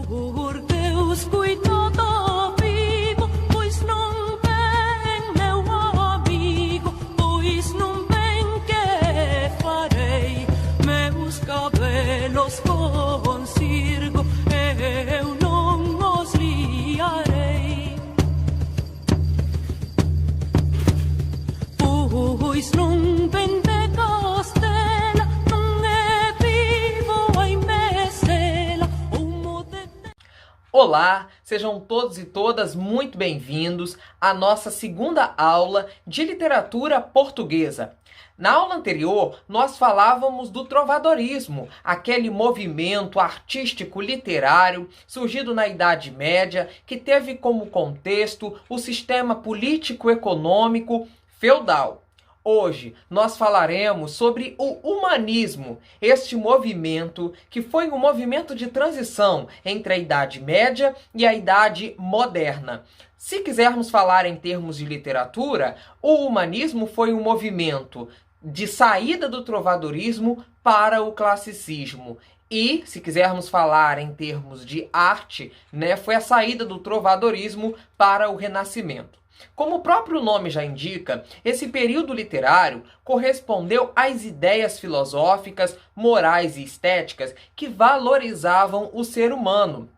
Por Deus, cuidado vivo, pois não vem meu amigo, pois não vem que farei meus cabelos com circo, eu não os liarei. Pois não vem de Castela, não é vivo em Mecela, Olá, sejam todos e todas muito bem-vindos à nossa segunda aula de literatura portuguesa. Na aula anterior, nós falávamos do trovadorismo, aquele movimento artístico literário surgido na Idade Média que teve como contexto o sistema político-econômico feudal. Hoje nós falaremos sobre o humanismo, este movimento que foi um movimento de transição entre a Idade Média e a Idade Moderna. Se quisermos falar em termos de literatura, o humanismo foi um movimento de saída do trovadorismo para o classicismo. E, se quisermos falar em termos de arte, foi a saída do trovadorismo para o Renascimento. Como o próprio nome já indica, esse período literário correspondeu às ideias filosóficas, morais e estéticas que valorizavam o ser humano.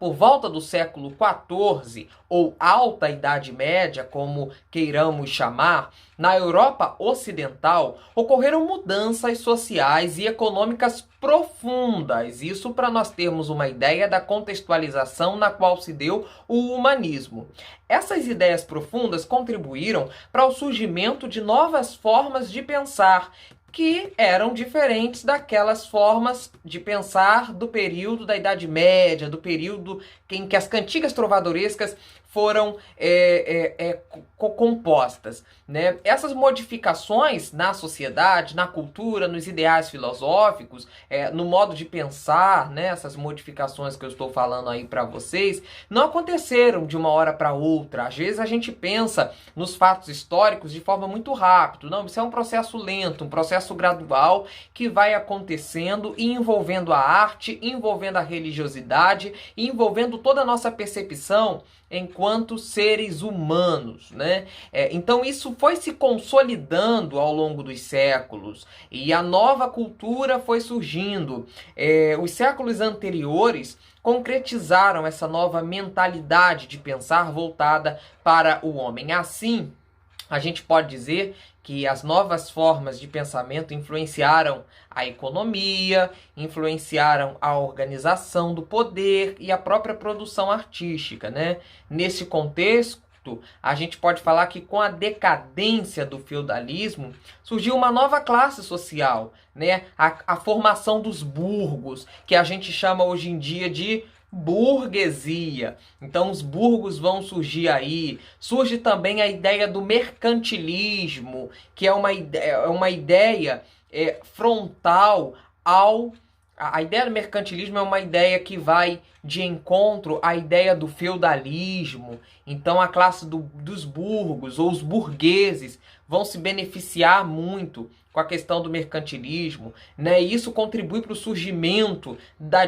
Por volta do século XIV, ou Alta Idade Média, como queiramos chamar, na Europa Ocidental ocorreram mudanças sociais e econômicas profundas. Isso para nós termos uma ideia da contextualização na qual se deu o humanismo. Essas ideias profundas contribuíram para o surgimento de novas formas de pensar, que eram diferentes daquelas formas de pensar do período da Idade Média, do período em que as cantigas trovadorescas foram compostas. Essas modificações na sociedade, na cultura, nos ideais filosóficos, no modo de pensar, essas modificações que eu estou falando aí para vocês, não aconteceram de uma hora para outra. Às vezes a gente pensa nos fatos históricos de forma muito rápida. Não, isso é um processo lento, um processo gradual que vai acontecendo e envolvendo a arte, envolvendo a religiosidade, envolvendo toda a nossa percepção enquanto seres humanos, Então isso foi se consolidando ao longo dos séculos e a nova cultura foi surgindo. Os séculos anteriores concretizaram essa nova mentalidade de pensar voltada para o homem. Assim, a gente pode dizer que as novas formas de pensamento influenciaram a economia, influenciaram a organização do poder e a própria produção artística, Nesse contexto, a gente pode falar que com a decadência do feudalismo, surgiu uma nova classe social, a formação dos burgos, que a gente chama hoje em dia de burguesia. Então os burgos vão surgir aí. Surge também a ideia do mercantilismo, que é uma ideia frontal ao... A ideia do mercantilismo é uma ideia que vai de encontro à ideia do feudalismo. Então a classe dos burgos ou os burgueses vão se beneficiar muito com a questão do mercantilismo, E isso contribui para o surgimento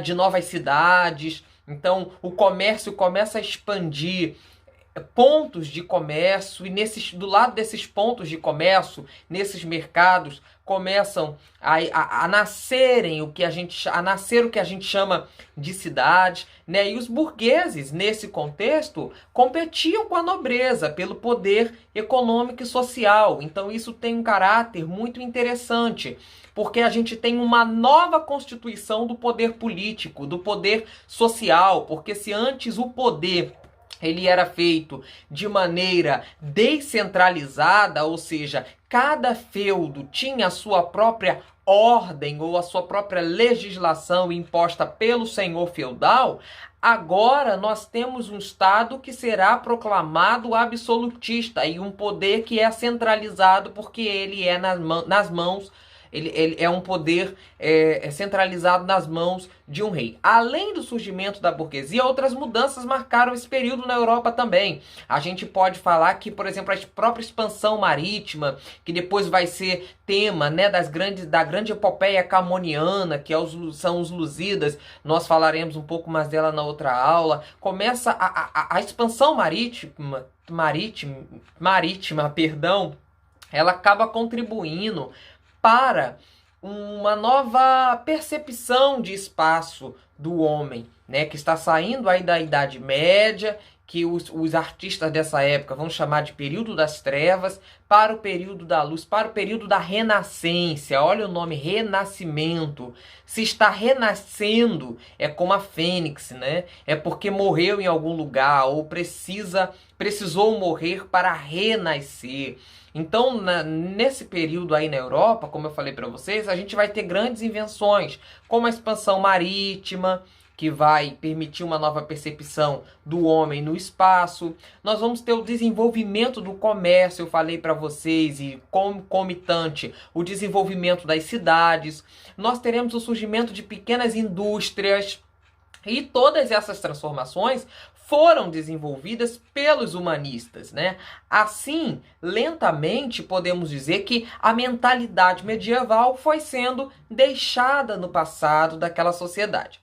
de novas cidades. Então o comércio começa a expandir pontos de comércio e do lado desses pontos de comércio, nesses mercados, começam a nascer o que a gente chama de cidades, E os burgueses, nesse contexto, competiam com a nobreza pelo poder econômico e social. Então isso tem um caráter muito interessante, porque a gente tem uma nova constituição do poder político, do poder social, porque se antes o poder ele era feito de maneira descentralizada, ou seja, cada feudo tinha a sua própria ordem ou a sua própria legislação imposta pelo senhor feudal. Agora nós temos um Estado que será proclamado absolutista e um poder que é centralizado porque ele é nas mãos ele é um poder centralizado nas mãos de um rei. Além do surgimento da burguesia, outras mudanças marcaram esse período na Europa também. A gente pode falar que, por exemplo, a própria expansão marítima, que depois vai ser tema, né, da grande epopeia camoniana, que são os Lusíadas. Nós falaremos um pouco mais dela na outra aula. Começa a expansão marítima, perdão, ela acaba contribuindo para uma nova percepção de espaço do homem, né, que está saindo aí da Idade Média, que os artistas dessa época vão chamar de período das trevas, para o período da luz, para o período da renascência. Olha o nome, renascimento. Se está renascendo, é como a fênix, né? É porque morreu em algum lugar ou precisou morrer para renascer. Então, nesse período aí na Europa, como eu falei para vocês, a gente vai ter grandes invenções, como a expansão marítima, que vai permitir uma nova percepção do homem no espaço. Nós vamos ter o desenvolvimento do comércio, eu falei para vocês, e concomitante, o desenvolvimento das cidades. Nós teremos o surgimento de pequenas indústrias. E todas essas transformações foram desenvolvidas pelos humanistas, né? Assim, lentamente, podemos dizer que a mentalidade medieval foi sendo deixada no passado daquela sociedade.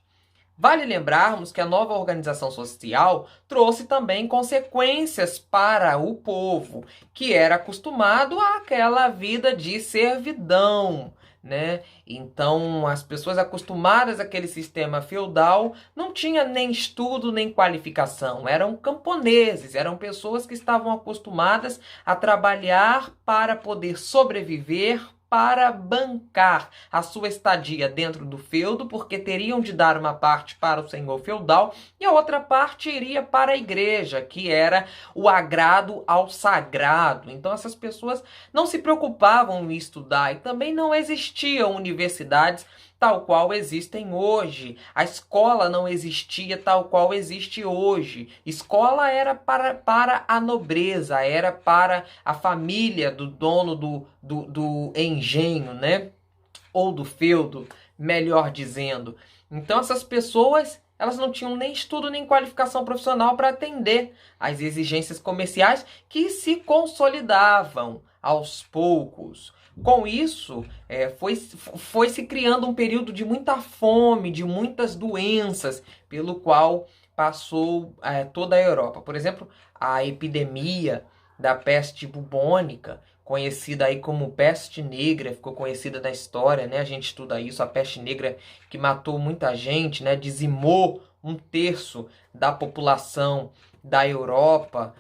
Vale lembrarmos que a nova organização social trouxe também consequências para o povo, que era acostumado àquela vida de servidão, né? Então, as pessoas acostumadas àquele sistema feudal não tinham nem estudo nem qualificação, eram camponeses, eram pessoas que estavam acostumadas a trabalhar para poder sobreviver, para bancar a sua estadia dentro do feudo, porque teriam de dar uma parte para o senhor feudal e a outra parte iria para a igreja, que era o agrado ao sagrado. Então essas pessoas não se preocupavam em estudar e também não existiam universidades tal qual existem hoje. A escola não existia tal qual existe hoje. Escola era para a nobreza, era para a família do dono do engenho, né? Ou do feudo, melhor dizendo. Então essas pessoas, elas não tinham nem estudo nem qualificação profissional para atender às exigências comerciais que se consolidavam aos poucos. Com isso, foi se criando um período de muita fome, de muitas doenças, pelo qual passou toda a Europa. Por exemplo, a epidemia da peste bubônica, conhecida aí como peste negra, ficou conhecida na história, né? A gente estuda isso, a peste negra que matou muita gente, né? Dizimou 1/3 da população da Europa,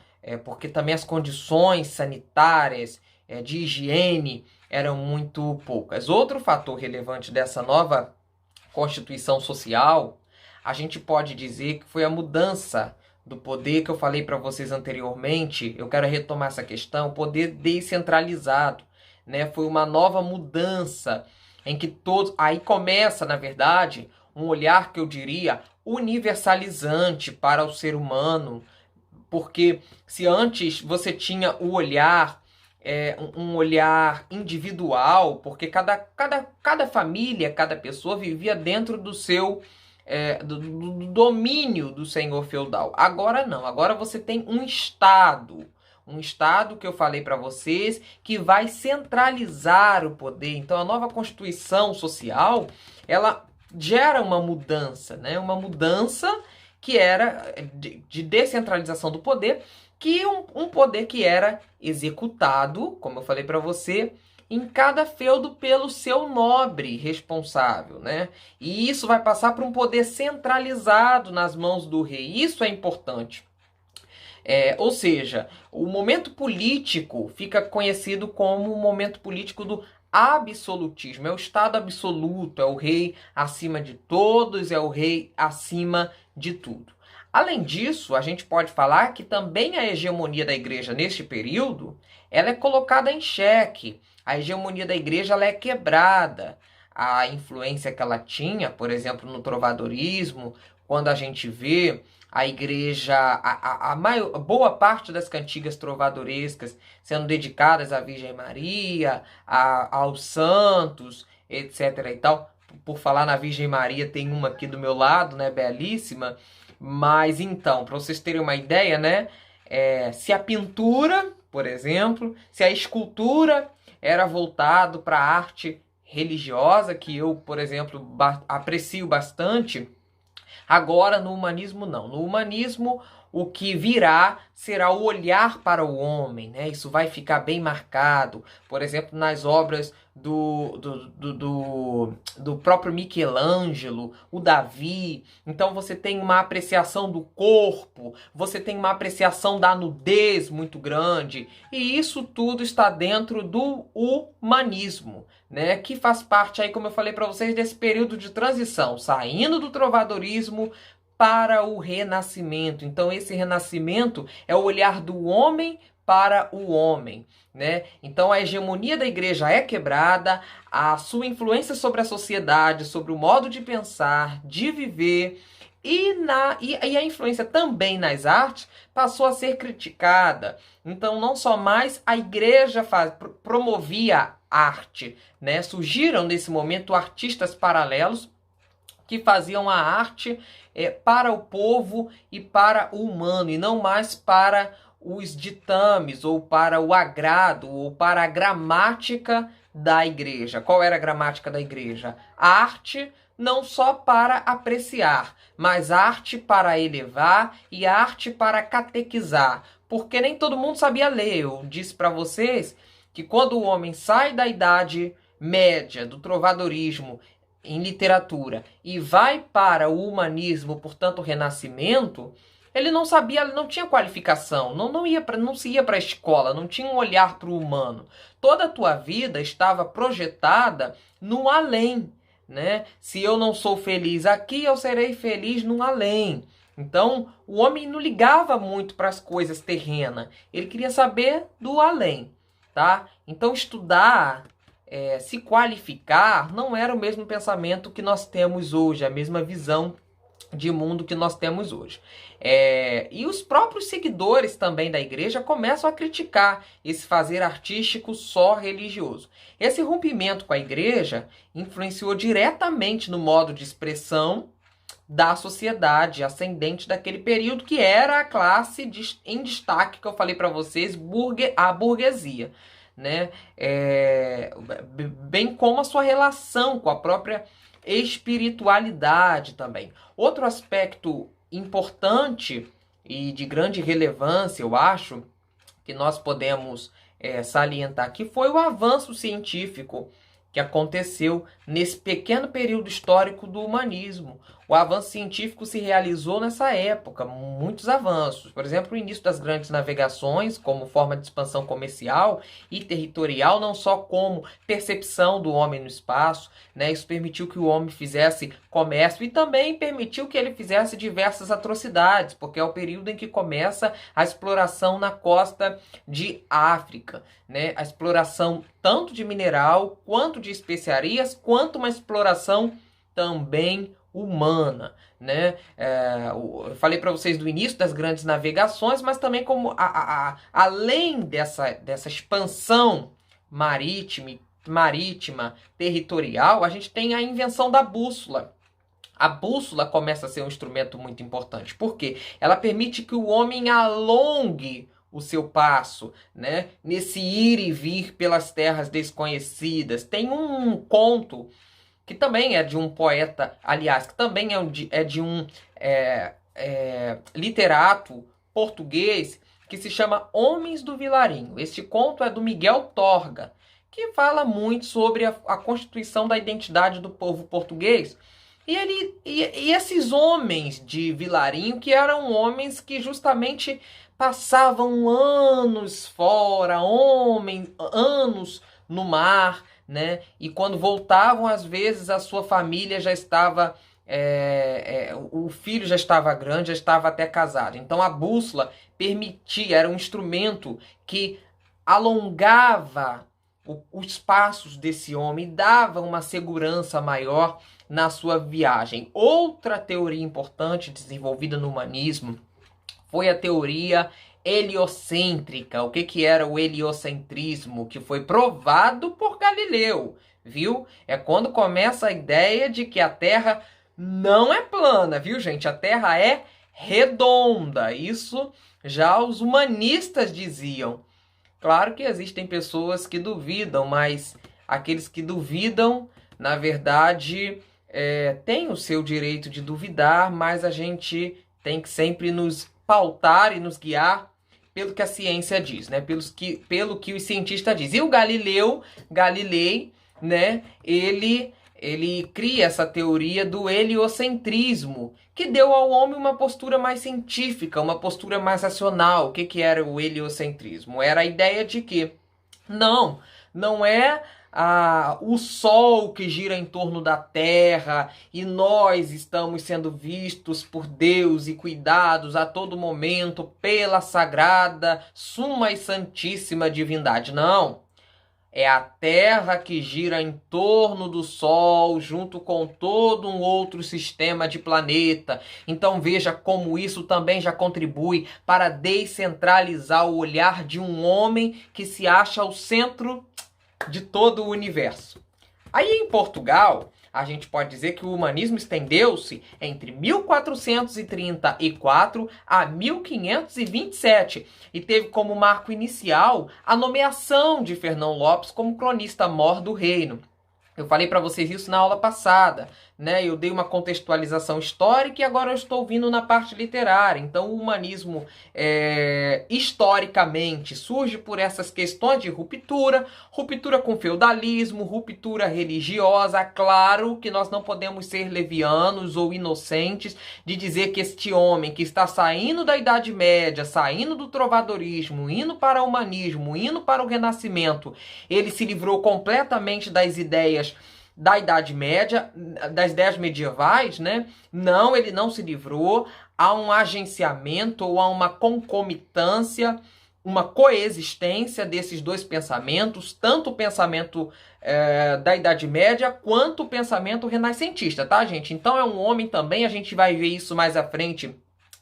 porque também as condições sanitárias, de higiene, eram muito poucas. Outro fator relevante dessa nova constituição social, a gente pode dizer que foi a mudança do poder que eu falei para vocês anteriormente. Eu quero retomar essa questão, o poder descentralizado, né? Foi uma nova mudança em que todos... Aí começa, na verdade, um olhar que eu diria universalizante para o ser humano, porque se antes você tinha o olhar um olhar individual, porque cada família, cada pessoa vivia dentro do seu do domínio do senhor feudal. Agora não, agora você tem um Estado que eu falei para vocês, que vai centralizar o poder. Então a nova Constituição Social, ela gera uma mudança, né? Uma mudança que era de descentralização do poder, que um poder que era executado, como eu falei para você, em cada feudo pelo seu nobre responsável, né? E isso vai passar para um poder centralizado nas mãos do rei. Isso é importante. Ou seja, o momento político fica conhecido como o momento político do absolutismo. É o Estado absoluto, é o rei acima de todos, é o rei acima de tudo. Além disso, a gente pode falar que também a hegemonia da igreja neste período, ela é colocada em xeque. A hegemonia da igreja, ela é quebrada. a influência que ela tinha, por exemplo, no trovadorismo, quando a gente vê a igreja, boa parte das cantigas trovadorescas sendo dedicadas à Virgem Maria, aos santos, etc. e tal. Por falar na Virgem Maria, tem uma aqui do meu lado, né, belíssima. Mas então, para vocês terem uma ideia, né, se a pintura, por exemplo, se a escultura era voltado para a arte religiosa, que eu, por exemplo, aprecio bastante, agora no humanismo não. No humanismo, o que virá será o olhar para o homem, né? Isso vai ficar bem marcado. Por exemplo, nas obras do próprio Michelangelo, o Davi. Então você tem uma apreciação do corpo, você tem uma apreciação da nudez muito grande. E isso tudo está dentro do humanismo, né? Que faz parte aí, como eu falei para vocês, desse período de transição, saindo do trovadorismo para o renascimento. Então esse renascimento é o olhar do homem para o homem, né? Então a hegemonia da igreja é quebrada, a sua influência sobre a sociedade, sobre o modo de pensar, de viver e a influência também nas artes passou a ser criticada. Então não só mais a igreja promovia arte, né? Surgiram nesse momento artistas paralelos que faziam a arte para o povo e para o humano, e não mais para os ditames, ou para o agrado, ou para a gramática da igreja. Qual era a gramática da igreja? A arte não só para apreciar, mas arte para elevar e arte para catequizar, porque nem todo mundo sabia ler. Eu disse para vocês que quando o homem sai da idade média, do trovadorismo, em literatura, e vai para o humanismo, portanto o renascimento, ele não sabia, ele não tinha qualificação, não se ia para a escola, não tinha um olhar para o humano. Toda a tua vida estava projetada no além, né? Se eu não sou feliz aqui, eu serei feliz no além. Então, o homem não ligava muito para as coisas terrenas, ele queria saber do além, tá? Então, estudar, se qualificar, não era o mesmo pensamento que nós temos hoje, a mesma visão de mundo que nós temos hoje. E os próprios seguidores também da igreja começam a criticar esse fazer artístico só religioso. Esse rompimento com a igreja influenciou diretamente no modo de expressão da sociedade ascendente daquele período, que era a classe em destaque que eu falei para vocês, a burguesia, né? Bem como a sua relação com a própria espiritualidade também. Outro aspecto importante e de grande relevância, eu acho, que nós podemos salientar aqui, foi o avanço científico que aconteceu nesse pequeno período histórico do humanismo. O avanço científico se realizou nessa época, muitos avanços. Por exemplo, o início das grandes navegações como forma de expansão comercial e territorial, não só como percepção do homem no espaço, né? Isso permitiu que o homem fizesse comércio e também permitiu que ele fizesse diversas atrocidades, porque é o período em que começa a exploração na costa de África, né? A exploração tanto de mineral, quanto de especiarias, quanto uma exploração também humana, né? Eu falei para vocês do início das grandes navegações, mas também como além dessa expansão marítima, territorial, a gente tem a invenção da bússola. A bússola começa a ser um instrumento muito importante. Por quê? Ela permite que o homem alongue o seu passo, né? Nesse ir e vir pelas terras desconhecidas. Tem um conto que também é de um poeta, aliás, que também é de um literato português, que se chama Homens do Vilarinho. Este conto é do Miguel Torga, que fala muito sobre a constituição da identidade do povo português. E esses homens de Vilarinho, que eram homens que justamente passavam anos fora, anos no mar, né? E quando voltavam, às vezes, a sua família já estava... o filho já estava grande, já estava até casado. Então a bússola permitia, era um instrumento que alongava os passos desse homem, dava uma segurança maior na sua viagem. Outra teoria importante desenvolvida no humanismo foi a teoria heliocêntrica. O que era o heliocentrismo? Que foi provado por Galileu, viu? É quando começa a ideia de que a Terra não é plana, viu, gente? A Terra é redonda. Isso já os humanistas diziam. Claro que existem pessoas que duvidam, mas aqueles que duvidam, na verdade, têm o seu direito de duvidar, mas a gente tem que sempre nos pautar e nos guiar pelo que a ciência diz, né? Pelo que os cientistas dizem. E o Galilei, né? Ele cria essa teoria do heliocentrismo, que deu ao homem uma postura mais científica, uma postura mais racional. O que era o heliocentrismo? Era a ideia de que não é o Sol que gira em torno da Terra e nós estamos sendo vistos por Deus e cuidados a todo momento pela sagrada, suma e santíssima divindade. Não. É a Terra que gira em torno do Sol, junto com todo um outro sistema de planeta. Então veja como isso também já contribui para descentralizar o olhar de um homem que se acha o centro de todo o universo. Aí em Portugal, a gente pode dizer que o humanismo estendeu-se entre 1434 a 1527 e teve como marco inicial a nomeação de Fernão Lopes como cronista-mor do reino. Eu falei para vocês isso na aula passada, né? Eu dei uma contextualização histórica e agora eu estou vindo na parte literária. Então o humanismo, historicamente, surge por essas questões de ruptura com o feudalismo, ruptura religiosa. Claro que nós não podemos ser levianos ou inocentes de dizer que este homem que está saindo da Idade Média, saindo do trovadorismo, indo para o humanismo, indo para o Renascimento, ele se livrou completamente das ideias da Idade Média, das ideias medievais, né? Não, ele não se livrou. Há um agenciamento ou há uma concomitância, uma coexistência desses dois pensamentos, tanto o pensamento da Idade Média quanto o pensamento renascentista, tá, gente? Então é um homem também, a gente vai ver isso mais à frente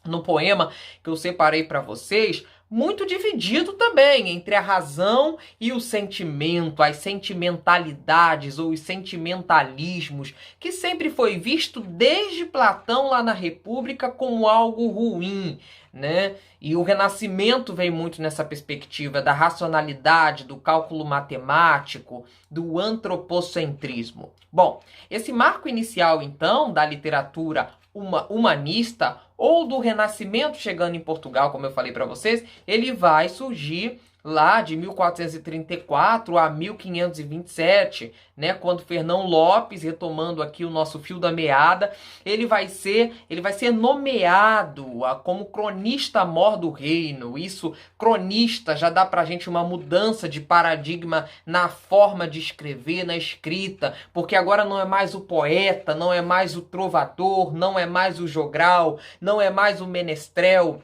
no poema que eu separei para vocês, muito dividido também entre a razão e o sentimento, as sentimentalidades ou os sentimentalismos, que sempre foi visto desde Platão lá na República como algo ruim, né? E o Renascimento vem muito nessa perspectiva da racionalidade, do cálculo matemático, do antropocentrismo. Bom, esse marco inicial, então, da literatura humanista ou do Renascimento chegando em Portugal, como eu falei para vocês, ele vai surgir lá de 1434 a 1527, né, quando Fernão Lopes, retomando aqui o nosso fio da meada, ele vai ser nomeado como cronista-mor do reino. Isso, cronista, já dá pra gente uma mudança de paradigma na forma de escrever, na escrita, porque agora não é mais o poeta, não é mais o trovador, não é mais o jogral, não é mais o menestrel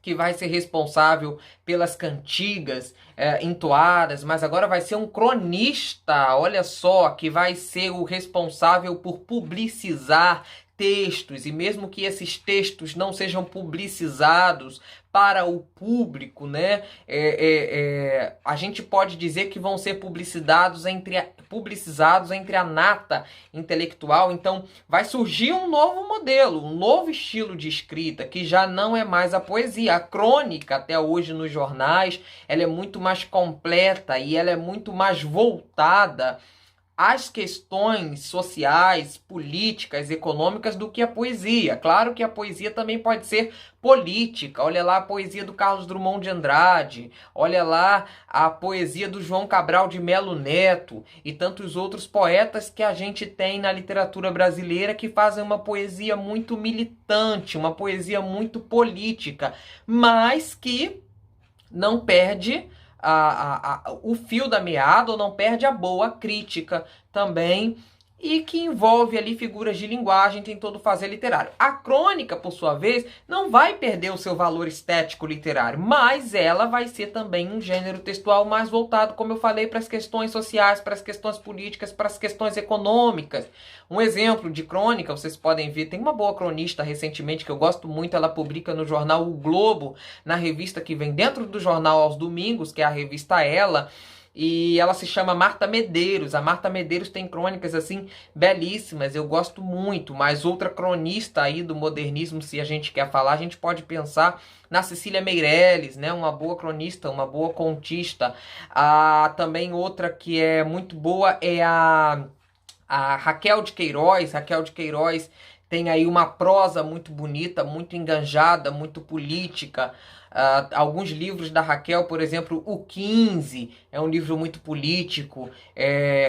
que vai ser responsável pelas cantigas entoadas, mas agora vai ser um cronista, olha só, que vai ser o responsável por publicizar textos, e mesmo que esses textos não sejam publicizados para o público, né, a gente pode dizer que vão ser publicizados entre a nata intelectual. Então vai surgir um novo modelo, um novo estilo de escrita, que já não é mais a poesia. A crônica, até hoje nos jornais, ela é muito mais completa e ela é muito mais voltada às questões sociais, políticas, econômicas do que a poesia. Claro que a poesia também pode ser política. Olha lá a poesia do Carlos Drummond de Andrade, olha lá a poesia do João Cabral de Melo Neto e tantos outros poetas que a gente tem na literatura brasileira que fazem uma poesia muito militante, uma poesia muito política, mas que não perde o fio da meada ou não perde a boa crítica também e que envolve ali figuras de linguagem, tem todo o fazer literário. A crônica, por sua vez, não vai perder o seu valor estético literário, mas ela vai ser também um gênero textual mais voltado, como eu falei, para as questões sociais, para as questões políticas, para as questões econômicas. Um exemplo de crônica, vocês podem ver, tem uma boa cronista recentemente que eu gosto muito, ela publica no jornal O Globo, na revista que vem dentro do jornal aos domingos, que é a revista Ela, e ela se chama Marta Medeiros. A Marta Medeiros tem crônicas assim belíssimas, eu gosto muito. Mas outra cronista aí do modernismo, se a gente quer falar, a gente pode pensar na Cecília Meirelles, né? Uma boa cronista, uma boa contista. Também outra que é muito boa é a Raquel de Queiroz. Raquel de Queiroz tem aí uma prosa muito bonita, muito enganjada, muito política. Alguns livros da Raquel, por exemplo, O 15, é um livro muito político.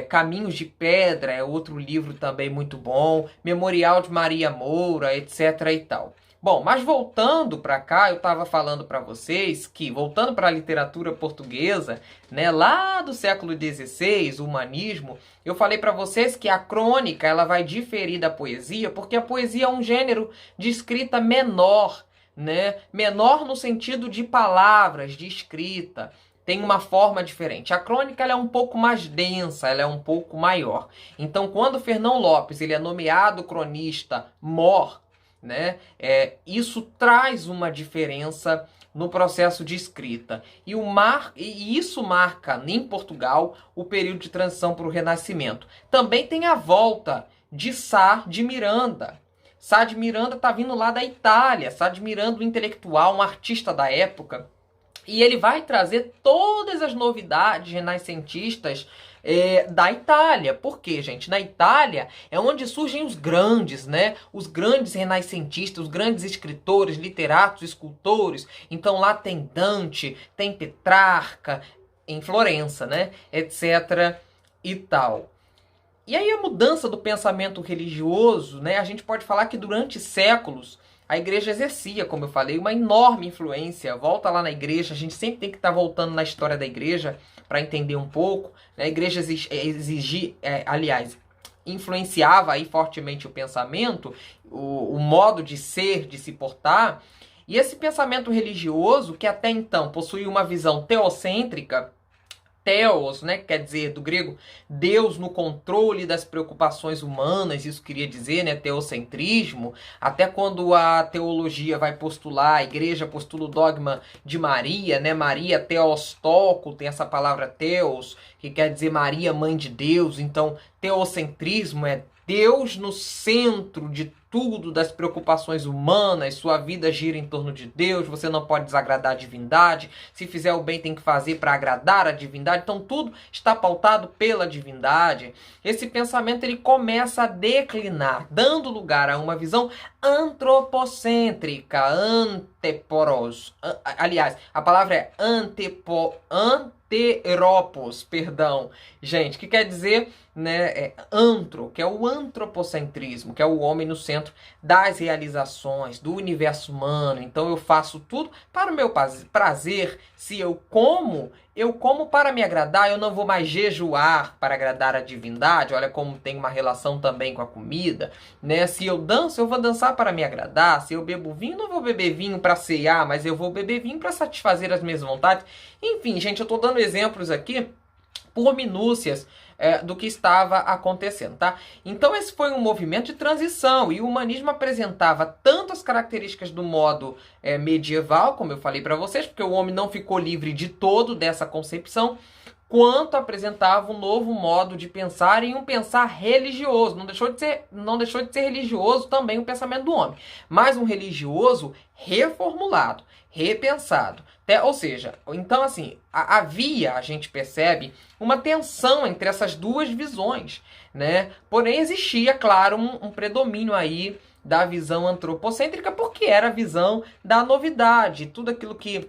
Caminhos de Pedra é outro livro também muito bom. Memorial de Maria Moura, etc. e tal. Bom, mas voltando para cá, eu estava falando para vocês que, voltando para a literatura portuguesa, né, lá do século XVI, o humanismo, eu falei para vocês que a crônica ela vai diferir da poesia, porque a poesia é um gênero de escrita menor, né? Menor no sentido de palavras, de escrita. Tem uma forma diferente. A crônica ela é um pouco mais densa, ela é um pouco maior. Então, quando Fernão Lopes ele é nomeado cronista mor, né, isso traz uma diferença no processo de escrita. E isso marca, em Portugal, o período de transição para o Renascimento. Também tem a volta de Sá de Miranda. Sá de Miranda está vindo lá da Itália. Sá de Miranda, um intelectual, um artista da época. E ele vai trazer todas as novidades renascentistas da Itália. Por quê, gente? Na Itália é onde surgem os grandes, né? Os grandes renascentistas, os grandes escritores, literatos, escultores. Então lá tem Dante, tem Petrarca, em Florença, né? Etc. e tal. E aí a mudança do pensamento religioso, né? A gente pode falar que durante séculos a igreja exercia, como eu falei, uma enorme influência. Volta lá na igreja, a gente sempre tem que estar voltando na história da igreja para entender um pouco. A igreja influenciava aí fortemente o pensamento, o modo de ser, de se portar. E esse pensamento religioso, que até então possuía uma visão teocêntrica, Theos, né, que quer dizer do grego Deus no controle das preocupações humanas, isso queria dizer, né, teocentrismo. Até quando a teologia vai postular, a igreja postula o dogma de Maria, né, Maria Theostoko, tem essa palavra Theos, que quer dizer Maria, mãe de Deus. Então, teocentrismo é Deus no centro de tudo, das preocupações humanas, sua vida gira em torno de Deus, você não pode desagradar a divindade, se fizer o bem tem que fazer para agradar a divindade, então tudo está pautado pela divindade. Esse pensamento ele começa a declinar, dando lugar a uma visão antropocêntrica, anteporos. Aliás, a palavra é anteropos, perdão. Gente, que quer dizer, né, que é o antropocentrismo, que é o homem no centro das realizações, do universo humano. Então eu faço tudo para o meu prazer. Se eu como para me agradar, eu não vou mais jejuar para agradar a divindade. Olha como tem uma relação também com a comida, né? Se eu danço, eu vou dançar para me agradar. Se eu bebo vinho, não vou beber vinho para cear, mas eu vou beber vinho para satisfazer as minhas vontades. Enfim, gente, eu estou dando exemplos aqui por minúcias do que estava acontecendo, tá? Então esse foi um movimento de transição e o humanismo apresentava tanto as características do modo medieval, como eu falei para vocês, porque o homem não ficou livre de todo dessa concepção, quanto apresentava um novo modo de pensar e um pensar religioso. Não deixou de ser religioso também o pensamento do homem, mas um religioso reformulado, repensado. Ou seja, então assim, havia, a gente percebe, uma tensão entre essas duas visões, né? Porém existia, claro, um predomínio aí da visão antropocêntrica, porque era a visão da novidade. Tudo aquilo que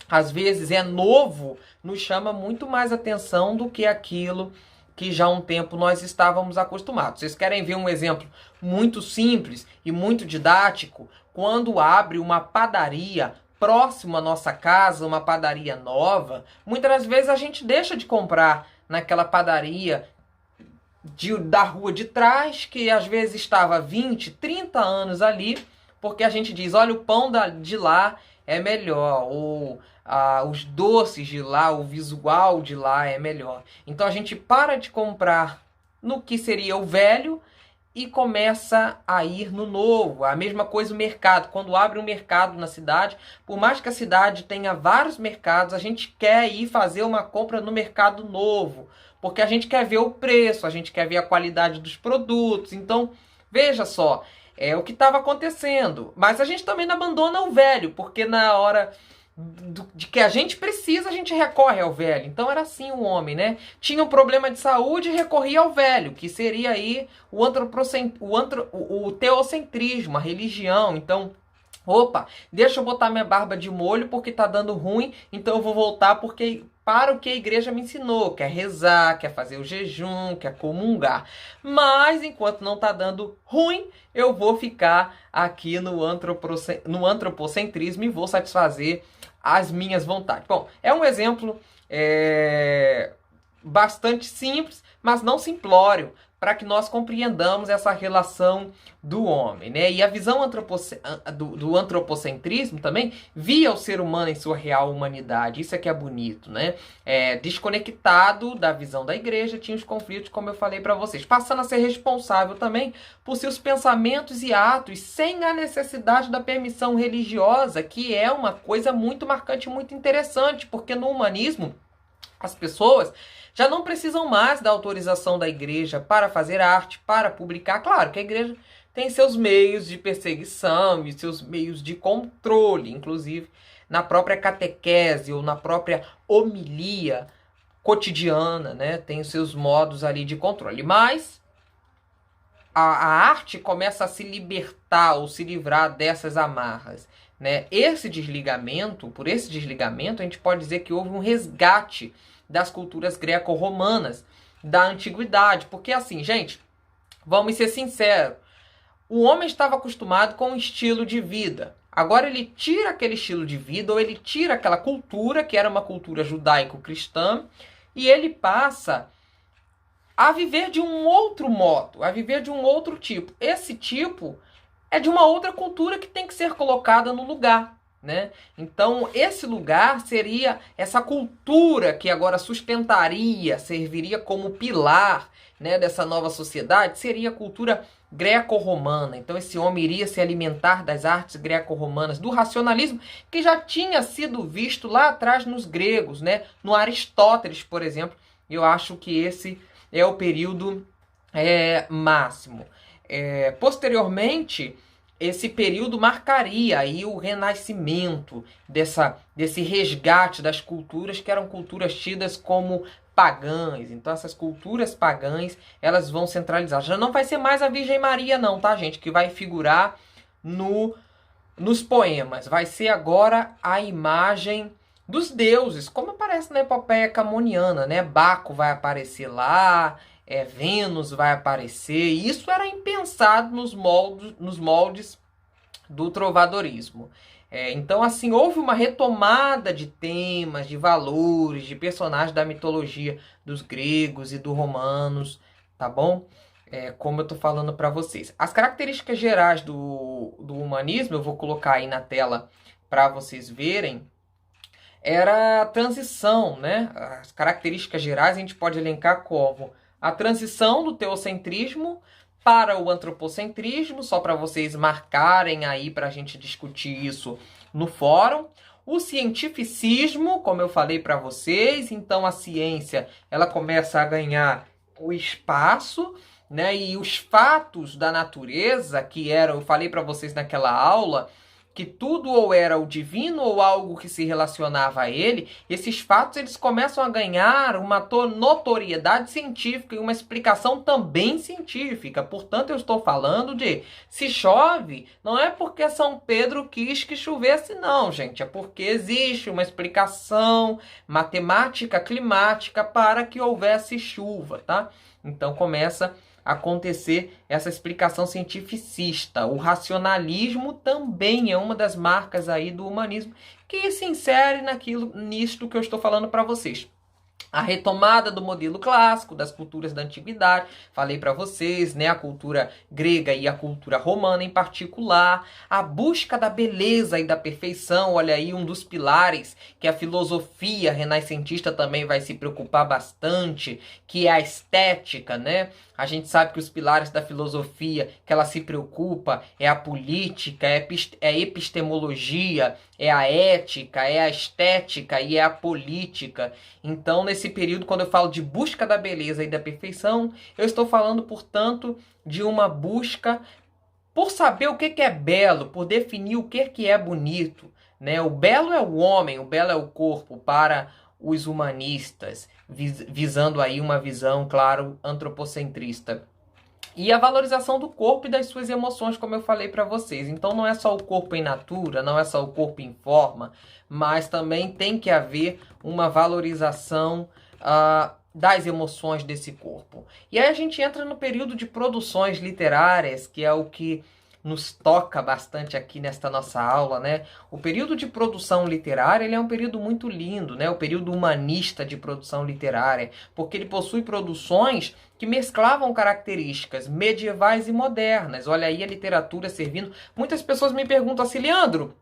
às vezes é novo nos chama muito mais atenção do que aquilo que já há um tempo nós estávamos acostumados. Vocês querem ver um exemplo muito simples e muito didático? Quando abre uma padaria próximo à nossa casa, uma padaria nova, muitas das vezes a gente deixa de comprar naquela padaria da rua de trás, que às vezes estava 20, 30 anos ali, porque a gente diz, olha, o pão de lá é melhor, ou os doces de lá, o visual de lá é melhor. Então a gente para de comprar no que seria o velho e começa a ir no novo. A mesma coisa o mercado. Quando abre um mercado na cidade, por mais que a cidade tenha vários mercados, a gente quer ir fazer uma compra no mercado novo, porque a gente quer ver o preço, a gente quer ver a qualidade dos produtos. Então, veja só, é o que estava acontecendo. Mas a gente também não abandona o velho, porque na hora de que a gente precisa, a gente recorre ao velho. Então era assim o homem, né? Tinha um problema de saúde e recorria ao velho, que seria aí o teocentrismo, a religião. Então, opa, deixa eu botar minha barba de molho porque tá dando ruim, então eu vou voltar para o que a igreja me ensinou, quer rezar, quer fazer o jejum, quer comungar. Mas enquanto não tá dando ruim, eu vou ficar aqui no antropocentrismo e vou satisfazer as minhas vontades. Bom, é um exemplo bastante simples, mas não simplório, para que nós compreendamos essa relação do homem, né? E a visão do antropocentrismo também via o ser humano em sua real humanidade. Isso é que é bonito, né? Desconectado da visão da igreja, tinha os conflitos, como eu falei para vocês. Passando a ser responsável também por seus pensamentos e atos, sem a necessidade da permissão religiosa, que é uma coisa muito marcante, muito interessante, porque no humanismo, as pessoas já não precisam mais da autorização da igreja para fazer arte, para publicar. Claro que a igreja tem seus meios de perseguição e seus meios de controle, inclusive na própria catequese ou na própria homilia cotidiana, né? Tem os seus modos ali de controle. Mas a arte começa a se libertar ou se livrar dessas amarras, né? Por esse desligamento, a gente pode dizer que houve um resgate das culturas greco-romanas da antiguidade. Porque assim, gente, vamos ser sinceros, o homem estava acostumado com um estilo de vida. Agora ele tira aquele estilo de vida, ou ele tira aquela cultura, que era uma cultura judaico-cristã, e ele passa a viver de um outro modo, a viver de um outro tipo. Esse tipo é de uma outra cultura que tem que ser colocada no lugar, né? Então, esse lugar seria essa cultura que agora sustentaria, serviria como pilar, né, dessa nova sociedade, seria a cultura greco-romana. Então, esse homem iria se alimentar das artes greco-romanas, do racionalismo, que já tinha sido visto lá atrás nos gregos, né? No Aristóteles, por exemplo. Eu acho que esse é o período máximo. Posteriormente, esse período marcaria aí o renascimento desse resgate das culturas que eram culturas tidas como pagãs. Então essas culturas pagãs, elas vão centralizar. Já não vai ser mais a Virgem Maria não, tá, gente? Que vai figurar nos poemas. Vai ser agora a imagem dos deuses, como aparece na epopeia camoniana, né? Baco vai aparecer lá, Vênus vai aparecer. Isso era impensado nos moldes do trovadorismo. Então, assim, houve uma retomada de temas, de valores, de personagens da mitologia dos gregos e dos romanos, tá bom? Como eu tô falando para vocês. As características gerais do humanismo, eu vou colocar aí na tela para vocês verem, era a transição, né? As características gerais a gente pode elencar como a transição do teocentrismo para o antropocentrismo, só para vocês marcarem aí para a gente discutir isso no fórum. O cientificismo, como eu falei para vocês, então a ciência ela começa a ganhar o espaço, né? E os fatos da natureza, que eram, eu falei para vocês naquela aula, que tudo ou era o divino ou algo que se relacionava a ele, esses fatos eles começam a ganhar uma notoriedade científica e uma explicação também científica. Portanto, eu estou falando de se chove, não é porque São Pedro quis que chovesse, não, gente. É porque existe uma explicação matemática climática para que houvesse chuva, tá? Então começa acontecer essa explicação cientificista. O racionalismo também é uma das marcas aí do humanismo que se insere nisto que eu estou falando para vocês. a retomada do modelo clássico das culturas da antiguidade, falei para vocês, né, a cultura grega e a cultura romana em particular, a busca da beleza e da perfeição, olha aí um dos pilares que a filosofia renascentista também vai se preocupar bastante, que é a estética, né? A gente sabe que os pilares da filosofia que ela se preocupa é a política, é a epistemologia, é a ética, é a estética e é a política. Então, nesse período, quando eu falo de busca da beleza e da perfeição, eu estou falando, portanto, de uma busca por saber o que é belo, por definir o que é bonito, né? O belo é o homem, o belo é o corpo para os humanistas, visando aí uma visão, claro, antropocentrista. E a valorização do corpo e das suas emoções, como eu falei para vocês. Então não é só o corpo em natura, não é só o corpo em forma, mas também tem que haver uma valorização das emoções desse corpo. E aí a gente entra no período de produções literárias, que é o que nos toca bastante aqui nesta nossa aula, né? O período de produção literária, ele é um período muito lindo, né? O período humanista de produção literária, porque ele possui produções que mesclavam características medievais e modernas. Olha aí a literatura servindo. Muitas pessoas me perguntam assim, Leandro,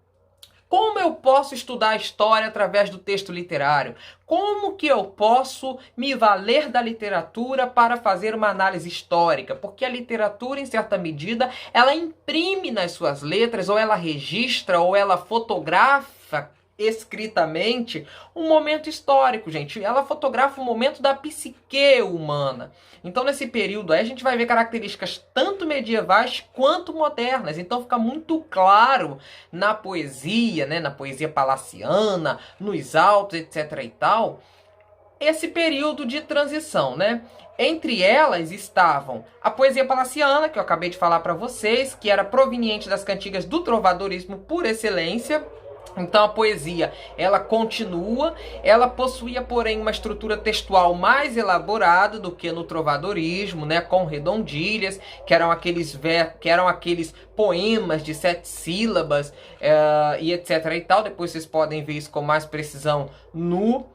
como eu posso estudar a história através do texto literário? Como que eu posso me valer da literatura para fazer uma análise histórica? Porque a literatura, em certa medida, ela imprime nas suas letras, ou ela registra, ou ela fotografa escritamente um momento histórico, gente. Ela fotografa o momento da psique humana. Então, nesse período aí, a gente vai ver características tanto medievais quanto modernas. Então, fica muito claro na poesia, né, na poesia palaciana, nos autos, etc. e tal, esse período de transição, né? Entre elas estavam a poesia palaciana, que eu acabei de falar para vocês, que era proveniente das cantigas do trovadorismo por excelência. Então a poesia, ela continua, ela possuía, porém, uma estrutura textual mais elaborada do que no trovadorismo, né, com redondilhas, que eram aqueles poemas de 7 sílabas, e etc e tal. Depois vocês podem ver isso com mais precisão no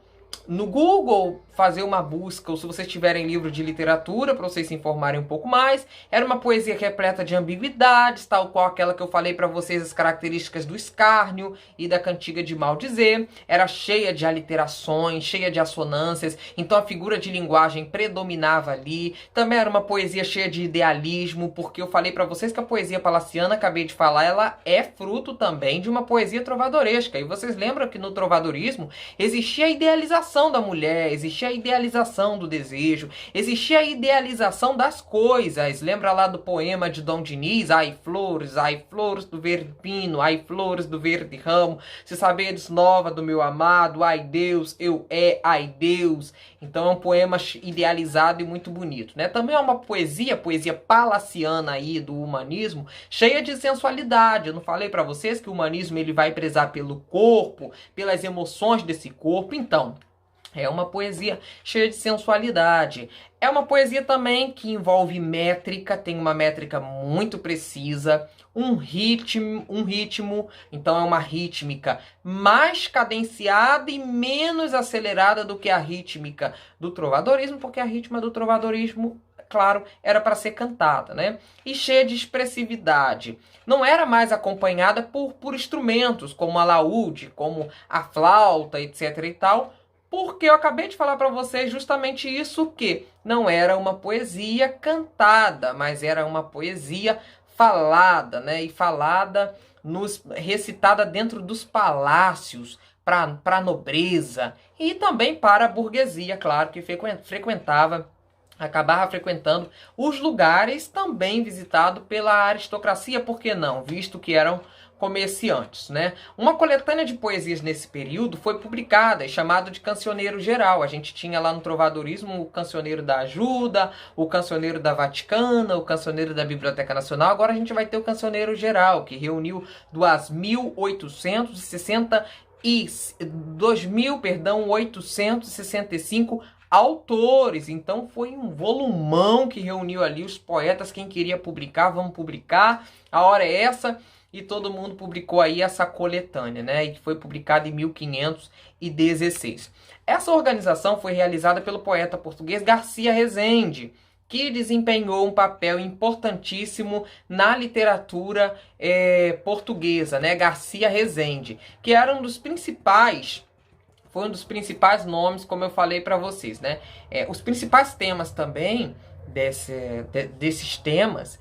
Google, fazer uma busca, ou se vocês tiverem livro de literatura, para vocês se informarem um pouco mais. Era uma poesia repleta de ambiguidades, tal qual aquela que eu falei para vocês, as características do escárnio e da cantiga de maldizer. Era cheia de aliterações, cheia de assonâncias, então a figura de linguagem predominava ali. Também era uma poesia cheia de idealismo, porque eu falei para vocês que a poesia palaciana, acabei de falar, ela é fruto também de uma poesia trovadoresca. E vocês lembram que no trovadorismo existia a idealização da mulher, existia a idealização do desejo, existia a idealização das coisas. Lembra lá do poema de Dom Diniz? Ai flores do verde pino, ai flores do verde ramo, se saberes nova do meu amado, ai Deus, ai Deus. Então é um poema idealizado e muito bonito, né? Também é uma poesia palaciana aí do humanismo, cheia de sensualidade. Eu não falei para vocês que o humanismo ele vai prezar pelo corpo, pelas emoções desse corpo? Então, é uma poesia cheia de sensualidade. É uma poesia também que envolve métrica, tem uma métrica muito precisa, um ritmo, então é uma rítmica mais cadenciada e menos acelerada do que a rítmica do trovadorismo, porque a rítmica do trovadorismo, claro, era para ser cantada, né? E cheia de expressividade. Não era mais acompanhada por instrumentos como a laúde, como a flauta, etc e tal, porque eu acabei de falar para vocês justamente isso, que não era uma poesia cantada, mas era uma poesia falada, né? E falada, recitada dentro dos palácios, para a nobreza e também para a burguesia, claro, que acabava frequentando os lugares também visitados pela aristocracia, por que não? Visto que eram comerciantes, né? Uma coletânea de poesias nesse período foi publicada e chamada de Cancioneiro Geral. A gente tinha lá no trovadorismo o Cancioneiro da Ajuda, o Cancioneiro da Vaticana, o Cancioneiro da Biblioteca Nacional. Agora a gente vai ter o Cancioneiro Geral, que reuniu 2.865 autores. Então foi um volumão que reuniu ali os poetas. Quem queria publicar, vamos publicar. A hora é essa e todo mundo publicou aí essa coletânea, né? E que foi publicada em 1516. Essa organização foi realizada pelo poeta português Garcia Rezende, que desempenhou um papel importantíssimo na literatura portuguesa, né? Garcia Rezende, que era um dos principais, foi um dos principais nomes, como eu falei para vocês, né? Os principais temas também desses temas,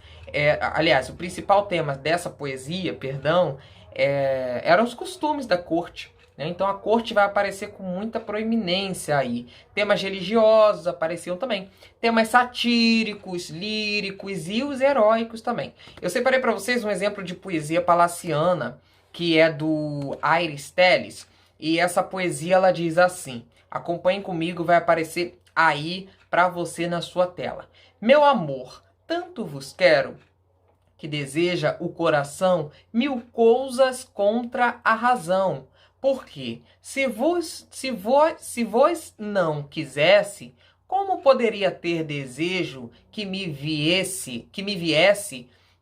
aliás, o principal tema dessa poesia, perdão, eram os costumes da corte. Então a corte vai aparecer com muita proeminência aí. Temas religiosos apareciam também. Temas satíricos, líricos e os heróicos também. Eu separei para vocês um exemplo de poesia palaciana, que é do Aires Telles. E essa poesia ela diz assim. Acompanhem comigo, vai aparecer aí para você na sua tela. Meu amor, tanto vos quero, que deseja o coração 1000 coisas contra a razão. Porque se vos não quisesse, como poderia ter desejo que me viesse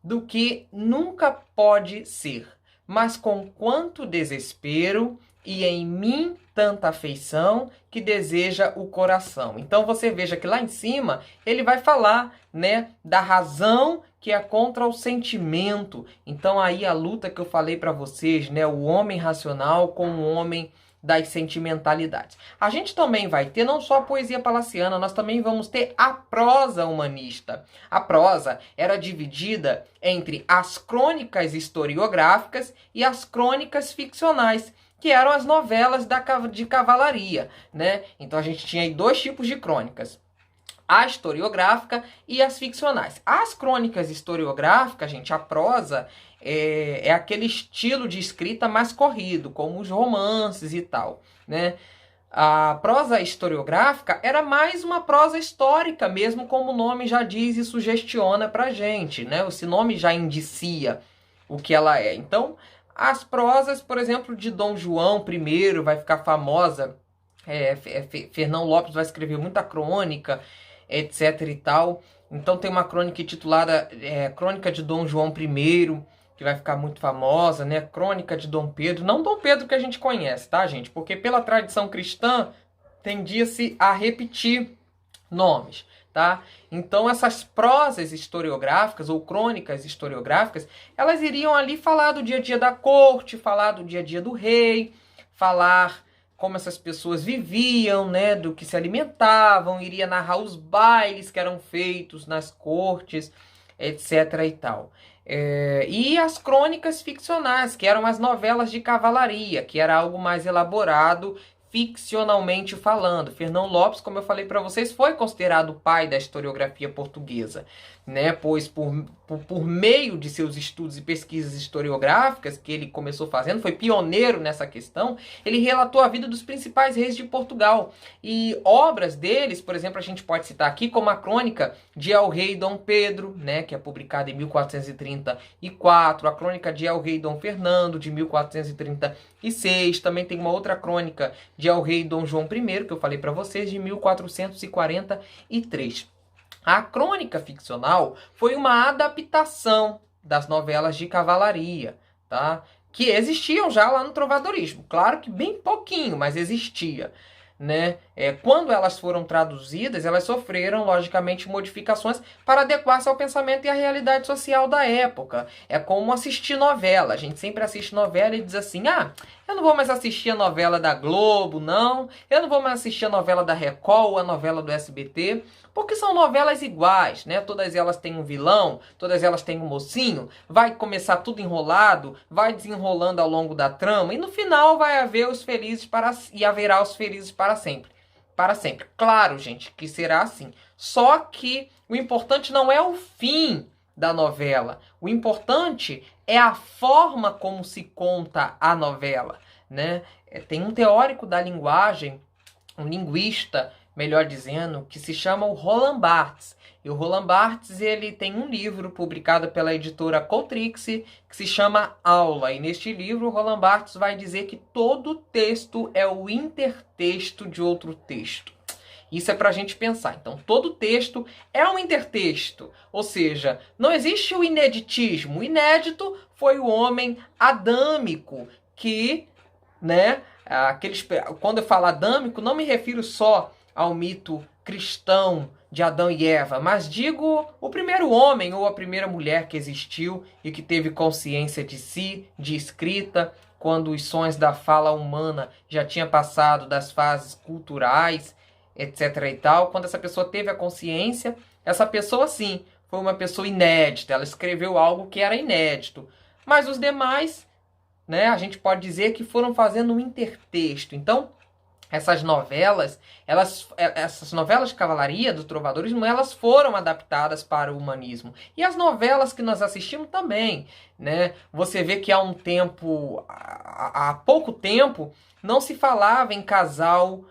do que nunca pode ser? Mas com quanto desespero e em mim tanta afeição que deseja o coração. Então você veja que lá em cima ele vai falar, né, da razão que é contra o sentimento. Então aí a luta que eu falei para vocês, né, o homem racional com o homem das sentimentalidades. A gente também vai ter não só a poesia palaciana, nós também vamos ter a prosa humanista. A prosa era dividida entre as crônicas historiográficas e as crônicas ficcionais, que eram as novelas de cavalaria, né? Então a gente tinha aí 2 tipos de crônicas. A historiográfica e as ficcionais. As crônicas historiográficas, gente, a prosa é aquele estilo de escrita mais corrido, como os romances e tal, né? A prosa historiográfica era mais uma prosa histórica, mesmo como o nome já diz e sugestiona pra gente, né? Esse nome já indicia o que ela é. Então, as prosas, por exemplo, de Dom João I vai ficar famosa. Fernão Lopes vai escrever muita crônica, etc e tal. Então tem uma crônica titulada Crônica de Dom João I, que vai ficar muito famosa, né? Crônica de Dom Pedro. Não Dom Pedro que a gente conhece, tá, gente? Porque pela tradição cristã tendia-se a repetir nomes, tá? Então essas prosas historiográficas ou crônicas historiográficas, elas iriam ali falar do dia a dia da corte, falar do dia a dia do rei, falar como essas pessoas viviam, né, do que se alimentavam, iria narrar os bailes que eram feitos nas cortes, etc e tal. E as crônicas ficcionais, que eram as novelas de cavalaria, que era algo mais elaborado ficcionalmente falando. Fernão Lopes, como eu falei para vocês, foi considerado o pai da historiografia portuguesa, né? Pois por meio de seus estudos e pesquisas historiográficas que ele começou fazendo, foi pioneiro nessa questão, ele relatou a vida dos principais reis de Portugal. E obras deles, por exemplo, a gente pode citar aqui como a crônica de El Rei Dom Pedro, né, que é publicada em 1434, a crônica de El Rei Dom Fernando, de 1436, também tem uma outra crônica de El Rei Dom João I, que eu falei para vocês, de 1443. A crônica ficcional foi uma adaptação das novelas de cavalaria, tá? Que existiam já lá no trovadorismo. Claro que bem pouquinho, mas existia, né? Quando elas foram traduzidas, elas sofreram, logicamente, modificações para adequar-se ao pensamento e à realidade social da época. É como assistir novela. A gente sempre assiste novela e diz assim, eu não vou mais assistir a novela da Globo, não. Eu não vou mais assistir a novela da Record ou a novela do SBT, porque são novelas iguais, né? Todas elas têm um vilão, todas elas têm um mocinho, vai começar tudo enrolado, vai desenrolando ao longo da trama, e no final vai haver os felizes e haverá os felizes para sempre. Para sempre. Claro, gente, que será assim. Só que o importante não é o fim da novela. O importante é a forma como se conta a novela, né? Tem um teórico da linguagem, um linguista, melhor dizendo, que se chama o Roland Barthes. E o Roland Barthes, ele tem um livro publicado pela editora Coutrix, que se chama Aula. E neste livro, o Roland Barthes vai dizer que todo texto é o intertexto de outro texto. Isso é para a gente pensar. Então, todo texto é um intertexto. Ou seja, não existe o ineditismo. O inédito foi o homem adâmico, que, né, quando eu falo adâmico, não me refiro só ao mito cristão de Adão e Eva, mas digo o primeiro homem ou a primeira mulher que existiu e que teve consciência de si, de escrita, quando os sons da fala humana já tinham passado das fases culturais, etc. e tal. Quando essa pessoa teve a consciência, essa pessoa sim foi uma pessoa inédita, ela escreveu algo que era inédito. Mas os demais, né, a gente pode dizer que foram fazendo um intertexto. Então, essas novelas de cavalaria, do trovadorismo, elas foram adaptadas para o humanismo. E as novelas que nós assistimos também, né? Você vê que há pouco tempo, não se falava em casal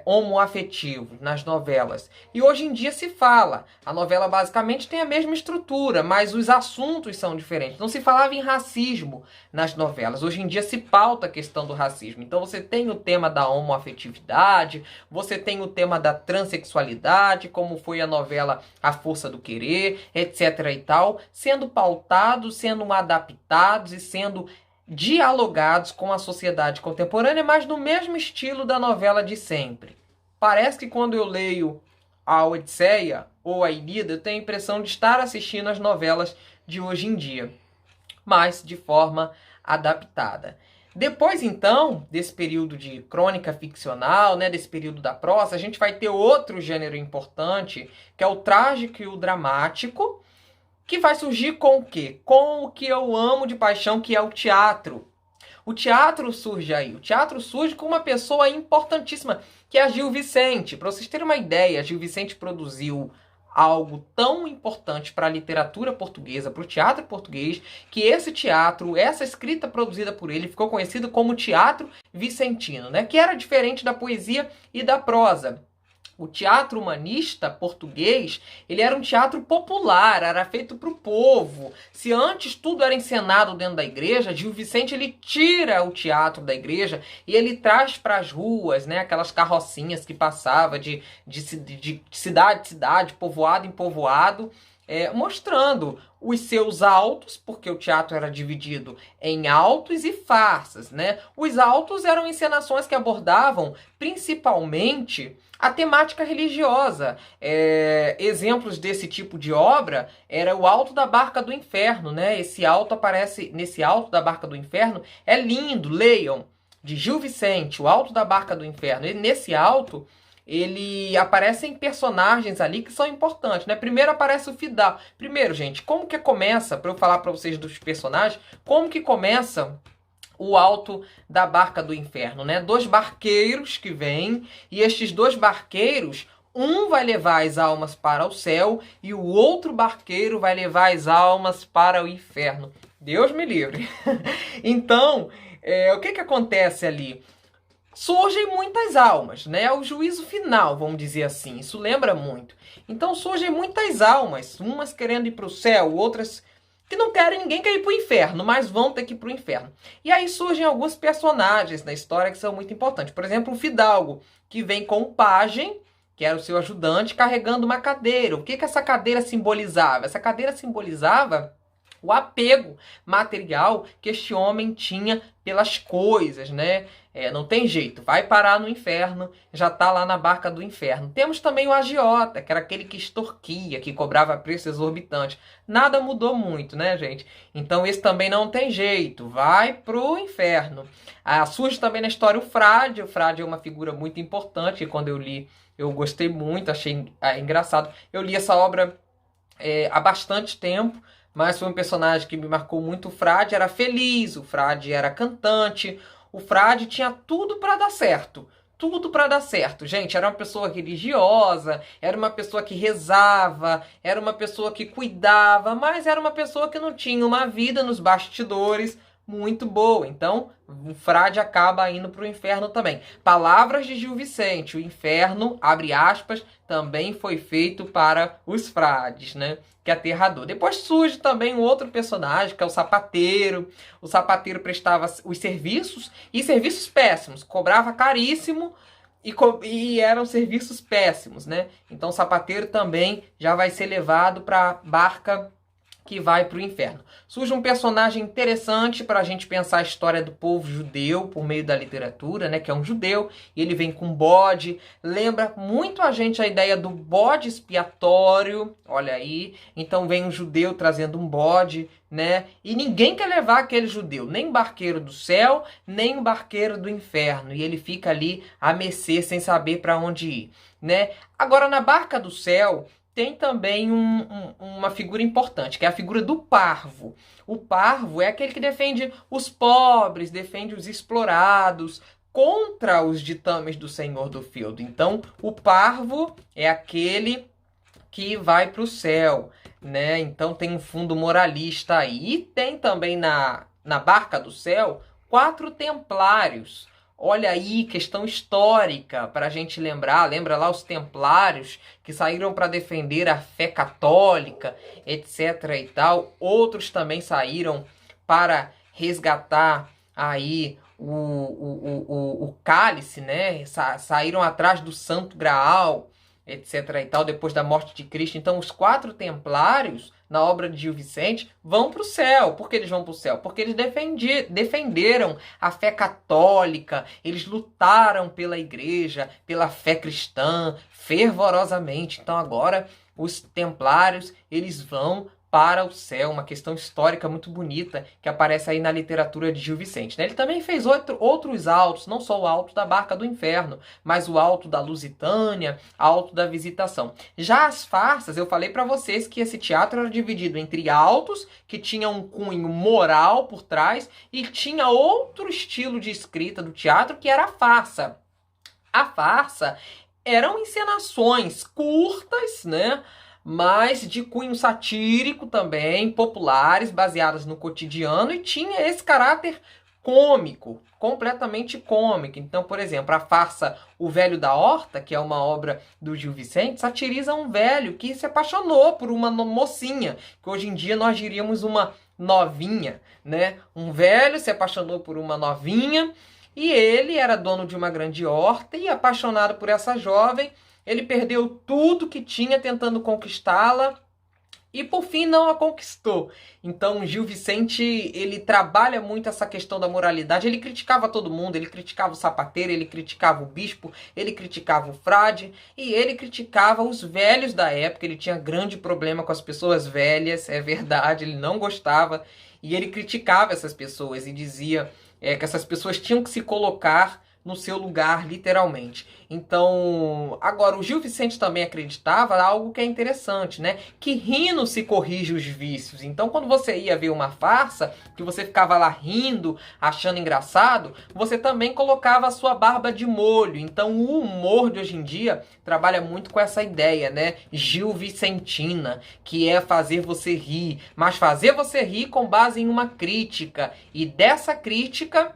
homoafetivo nas novelas. E hoje em dia se fala. A novela basicamente tem a mesma estrutura, mas os assuntos são diferentes. Não se falava em racismo nas novelas. Hoje em dia se pauta a questão do racismo. Então você tem o tema da homoafetividade, você tem o tema da transexualidade, como foi a novela A Força do Querer, etc. e tal, sendo pautados, sendo adaptados e sendo dialogados com a sociedade contemporânea, mas no mesmo estilo da novela de sempre. Parece que quando eu leio a Odisseia ou a Ilíada, eu tenho a impressão de estar assistindo as novelas de hoje em dia, mas de forma adaptada. Depois, então, desse período de crônica ficcional, né, desse período da prosa, a gente vai ter outro gênero importante, que é o trágico e o dramático, que vai surgir com o quê? Com o que eu amo de paixão, que é o teatro. O teatro surge aí. O teatro surge com uma pessoa importantíssima, que é a Gil Vicente. Para vocês terem uma ideia, a Gil Vicente produziu algo tão importante para a literatura portuguesa, para o teatro português, que esse teatro, essa escrita produzida por ele, ficou conhecido como teatro vicentino, né? Que era diferente da poesia e da prosa. O teatro humanista português, ele era um teatro popular, era feito para o povo. Se antes tudo era encenado dentro da igreja, Gil Vicente ele tira o teatro da igreja e ele traz para as ruas, né, aquelas carrocinhas que passavam de cidade em cidade, povoado em povoado, mostrando os seus autos, porque o teatro era dividido em autos e farsas, né? Os autos eram encenações que abordavam principalmente a temática religiosa. Exemplos desse tipo de obra era o Alto da Barca do Inferno, né? Esse alto aparece nesse Alto da Barca do Inferno, é lindo, leiam, de Gil Vicente, o Alto da Barca do Inferno. E nesse alto ele aparecem personagens ali que são importantes, né? Primeiro aparece o Fidalgo. Primeiro, gente, como que começa, para eu falar para vocês dos personagens, como que começa o Alto da Barca do Inferno, né? 2 barqueiros que vêm, e estes 2 barqueiros, um vai levar as almas para o céu e o outro barqueiro vai levar as almas para o inferno. Deus me livre. Então, o que acontece ali? Surgem muitas almas, né? O juízo final, vamos dizer assim. Isso lembra muito. Então surgem muitas almas, umas querendo ir para o céu, outras que não querem, ninguém quer ir para o inferno, mas vão ter que ir para o inferno. E aí surgem alguns personagens na história que são muito importantes. Por exemplo, o Fidalgo, que vem com o pajem, que era o seu ajudante, carregando uma cadeira. O que essa cadeira simbolizava? Essa cadeira simbolizava o apego material que este homem tinha pelas coisas, né? Não tem jeito, vai parar no inferno, já está lá na barca do inferno. Temos também o agiota, que era aquele que extorquia, que cobrava preço exorbitante. Nada mudou muito, né, gente? Então esse também não tem jeito, vai pro inferno. Surge também na história o frade. O frade é uma figura muito importante, e quando eu li, eu gostei muito, achei engraçado. Eu li essa obra há bastante tempo, mas foi um personagem que me marcou muito. O frade era feliz, o frade era cantante, o frade tinha tudo para dar certo. Tudo para dar certo, gente. Era uma pessoa religiosa, era uma pessoa que rezava, era uma pessoa que cuidava, mas era uma pessoa que não tinha uma vida nos bastidores muito boa. Então, o frade acaba indo para o inferno também. Palavras de Gil Vicente, o inferno, abre aspas, também foi feito para os frades, né? Que é aterrador. Depois surge também um outro personagem, que é o sapateiro. O sapateiro prestava os serviços, e serviços péssimos. Cobrava caríssimo e eram serviços péssimos, né? Então o sapateiro também já vai ser levado para a barca que vai para o inferno. Surge um personagem interessante para a gente pensar a história do povo judeu por meio da literatura, né? Que é um judeu, e ele vem com bode. Lembra muito a gente a ideia do bode expiatório, olha aí. Então vem um judeu trazendo um bode, né? E ninguém quer levar aquele judeu, nem o barqueiro do céu, nem o barqueiro do inferno. E ele fica ali a mercê, sem saber para onde ir, né? Agora, na barca do céu, tem também uma figura importante, que é a figura do parvo. O parvo é aquele que defende os pobres, defende os explorados, contra os ditames do senhor do feudo. Então, o parvo é aquele que vai para o céu, né? Então, tem um fundo moralista aí. E tem também na barca do céu 4 templários. Olha aí, questão histórica para a gente lembrar. Lembra lá os templários que saíram para defender a fé católica, etc. e tal. Outros também saíram para resgatar aí o cálice, né? Saíram atrás do Santo Graal, etc. e tal, depois da morte de Cristo. Então, os 4 templários, na obra de Gil Vicente, vão para o céu. Por que eles vão para o céu? Porque eles defenderam a fé católica, eles lutaram pela igreja, pela fé cristã, fervorosamente. Então, agora, os templários, eles vão para o céu, uma questão histórica muito bonita que aparece aí na literatura de Gil Vicente, né? Ele também fez outros autos, não só o auto da Barca do Inferno, mas o auto da Lusitânia, auto da Visitação. Já as farsas, eu falei para vocês que esse teatro era dividido entre autos, que tinha um cunho moral por trás, e tinha outro estilo de escrita do teatro, que era a farsa. A farsa eram encenações curtas, né? Mas de cunho satírico também, populares, baseadas no cotidiano, e tinha esse caráter cômico, completamente cômico. Então, por exemplo, a farsa O Velho da Horta, que é uma obra do Gil Vicente, satiriza um velho que se apaixonou por uma mocinha, que hoje em dia nós diríamos uma novinha, né? Um velho se apaixonou por uma novinha, e ele era dono de uma grande horta, e apaixonado por essa jovem, ele perdeu tudo que tinha tentando conquistá-la e, por fim, não a conquistou. Então, Gil Vicente, ele trabalha muito essa questão da moralidade. Ele criticava todo mundo, ele criticava o sapateiro, ele criticava o bispo, ele criticava o frade e ele criticava os velhos da época. Ele tinha grande problema com as pessoas velhas, é verdade, ele não gostava. E ele criticava essas pessoas e dizia que essas pessoas tinham que se colocar no seu lugar, literalmente. Então, agora, o Gil Vicente também acreditava algo que é interessante, né? Que rindo se corrige os vícios. Então, quando você ia ver uma farsa, que você ficava lá rindo, achando engraçado, você também colocava a sua barba de molho. Então, o humor de hoje em dia trabalha muito com essa ideia, né? Gil Vicentina, que é fazer você rir, mas fazer você rir com base em uma crítica. E dessa crítica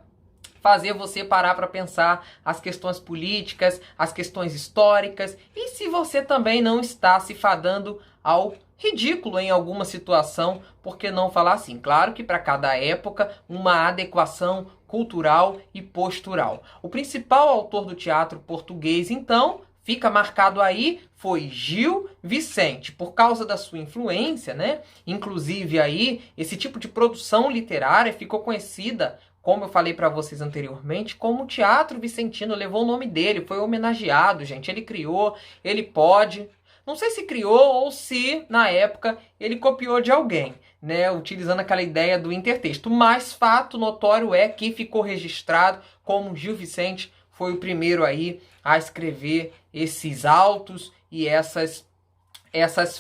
fazer você parar para pensar as questões políticas, as questões históricas, e se você também não está se fadando ao ridículo em alguma situação, por que não falar assim? Claro que para cada época uma adequação cultural e postural. O principal autor do teatro português, então, fica marcado aí, foi Gil Vicente, por causa da sua influência, né? Inclusive aí, esse tipo de produção literária ficou conhecida, como eu falei para vocês anteriormente, como o Teatro Vicentino, levou o nome dele, foi homenageado, gente. Ele criou, ele pode. Não sei se criou ou se, na época, ele copiou de alguém, né? Utilizando aquela ideia do intertexto. Mas fato notório é que ficou registrado como Gil Vicente foi o primeiro aí a escrever esses autos e essas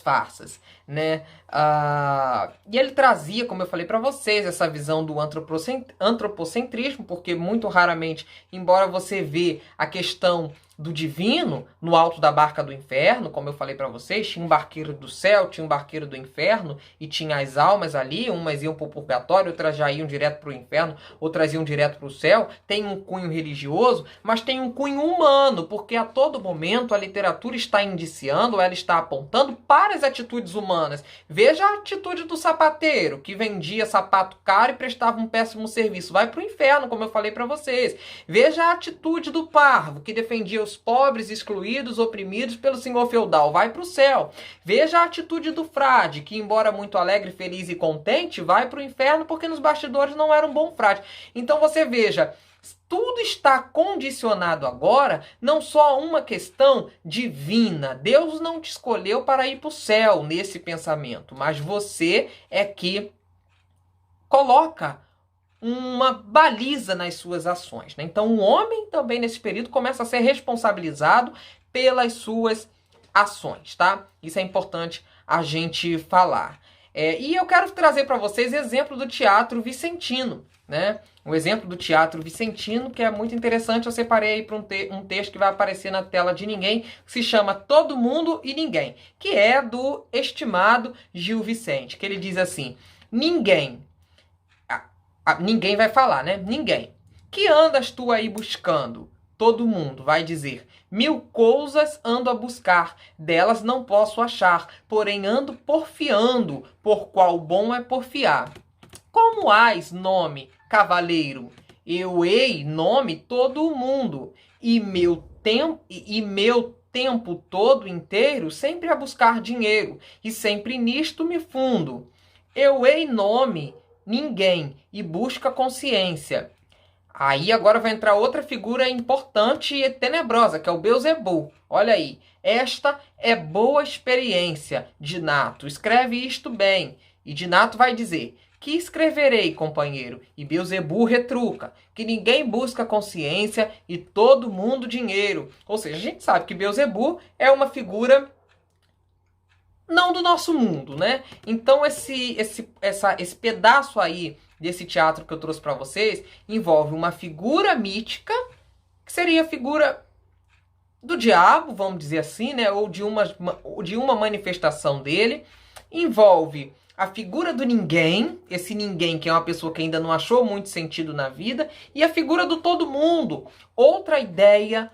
farsas, né? E ele trazia, como eu falei para vocês, essa visão do antropocentrismo, porque muito raramente, embora você vê a questão do divino no alto da barca do inferno, como eu falei para vocês, tinha um barqueiro do céu, tinha um barqueiro do inferno, e tinha as almas ali, umas iam para o purgatório, outras já iam direto para o inferno, outras iam direto para o céu. Tem um cunho religioso, mas tem um cunho humano, porque a todo momento a literatura está indiciando, ela está apontando para as atitudes humanas. humanas. Veja a atitude do sapateiro, que vendia sapato caro e prestava um péssimo serviço. Vai para o inferno, como eu falei para vocês. Veja a atitude do parvo, que defendia os pobres, excluídos, oprimidos pelo senhor feudal. Vai para o céu. Veja a atitude do frade, que embora muito alegre, feliz e contente, vai para o inferno porque nos bastidores não era um bom frade. Então você veja, tudo está condicionado agora, não só a uma questão divina. Deus não te escolheu para ir para o céu nesse pensamento, mas você é que coloca uma baliza nas suas ações, né? Então o homem também nesse período começa a ser responsabilizado pelas suas ações, tá? Isso é importante a gente falar. E eu quero trazer para vocês exemplo do teatro vicentino, né? O exemplo do teatro vicentino, que é muito interessante. Eu separei aí para um texto que vai aparecer na tela de ninguém, que se chama Todo Mundo e Ninguém, que é do estimado Gil Vicente, que ele diz assim: ninguém vai falar, né? Ninguém. Que andas tu aí buscando? Todo mundo vai dizer: 1000 coisas ando a buscar, delas não posso achar, porém ando porfiando, por qual bom é porfiar. Como hás nome, cavaleiro? Eu hei nome todo mundo, e meu tempo todo inteiro sempre a buscar dinheiro, e sempre nisto me fundo. Eu hei nome ninguém, e busca consciência. Aí agora vai entrar outra figura importante e tenebrosa, que é o Beelzebul. Olha aí, esta é boa experiência, Dinato, escreve isto bem. E Dinato vai dizer: que escreverei, companheiro? E Beelzebul retruca: que ninguém busca consciência e todo mundo dinheiro. Ou seja, a gente sabe que Beelzebul é uma figura não do nosso mundo, né? Então esse pedaço aí desse teatro que eu trouxe para vocês envolve uma figura mítica, que seria a figura do diabo, vamos dizer assim, né? Ou de uma manifestação dele. Envolve a figura do ninguém, esse ninguém que é uma pessoa que ainda não achou muito sentido na vida, e a figura do todo mundo, outra ideia